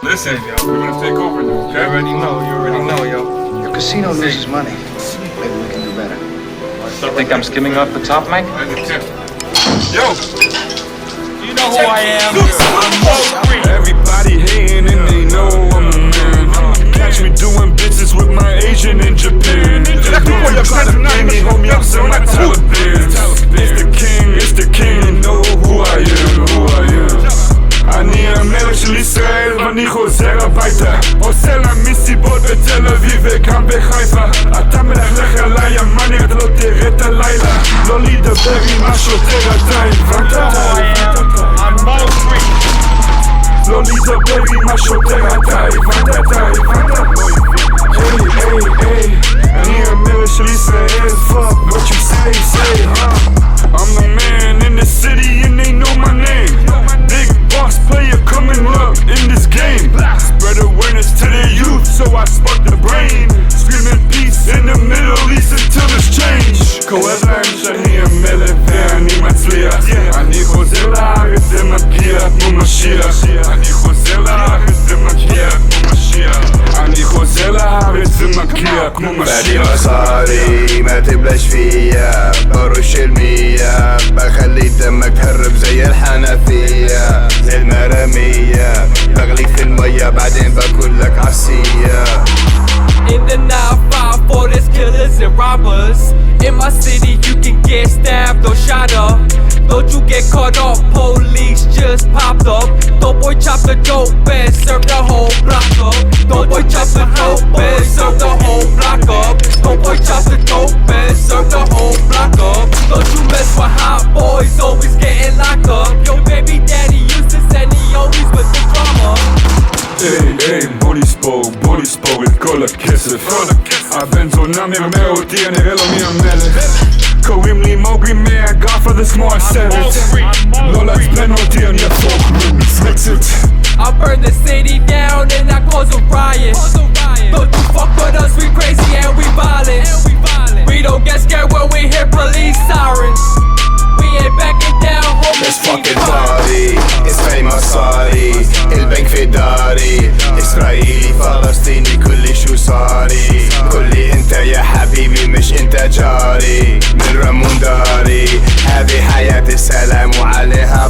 Listen, yo, we're gonna take over now, okay? You already know, yo. Your casino loses money. Maybe we can do better. You think I'm skimming off the top, Mike? Yo! You know who I am. Everybody hating and they know I'm a man. Catch me doing business with my Asian in Japan. Homie, I'm still not Taliban. It's the king, you know who I am. אני המלך של ישראל ואני חוזר הביתה עושה לה מסיבות בתל אביב וגם בחיפה אתה מלכלך עליי המאני אתה לא תראה את הלילה לא להידבר עם השוטר אתה הבנת? לא להידבר עם השוטר אתה הבנת? היי אני המלך של ישראל fuck what you say I'm the man in the city and they know my name Big boss player coming up in this game Spread awareness to the youth so I spark the brain Screaming peace in the Middle East until it's changed כואב להם שאני המלך ואני מצליח אני חוזר לארץ ומגיע כמו משיח אני חוזר לארץ ומגיע כמו משיח אני חוזר לארץ ומגיע כמו بعدي משיח مصاري ما تبلاش فيا برش المية بخلي دمك تهرب زي الحنفية زي المرامية بغليك في المية بعدين باكلك عصية In the 954 there's killers and robbers In my city you can get stabbed or shot up Don't you get caught up, police just popped up Don't boy chop the dope and serve the whole block up Don't boy chop the dope and serve the whole block up Don't boy chop the dope and serve the whole block up Don't you mess with hot boys, always getting locked up Your baby daddy used to send me always with the drama היי, בוא נספור את כל הכסף הבן זונה מרמה אותי, אני אראה לו מי המלך קוראים לי מוגרי מהגאדפאדר כמו הסרט לא לעצבן אותי, אני אפוק מפלצת I burn the city down and I cause a riot Don't you fuck with us, we crazy and we violent We don't get scared when we hear police sirens We ain't backing down, homie. Let's fucking party اسمعي مصاري البنك في داري إسرائيلي فلسطيني كل شو صاري كلي انت يا حبيبي مش انت جاري من رمون داري هذه حياة السلام وعليها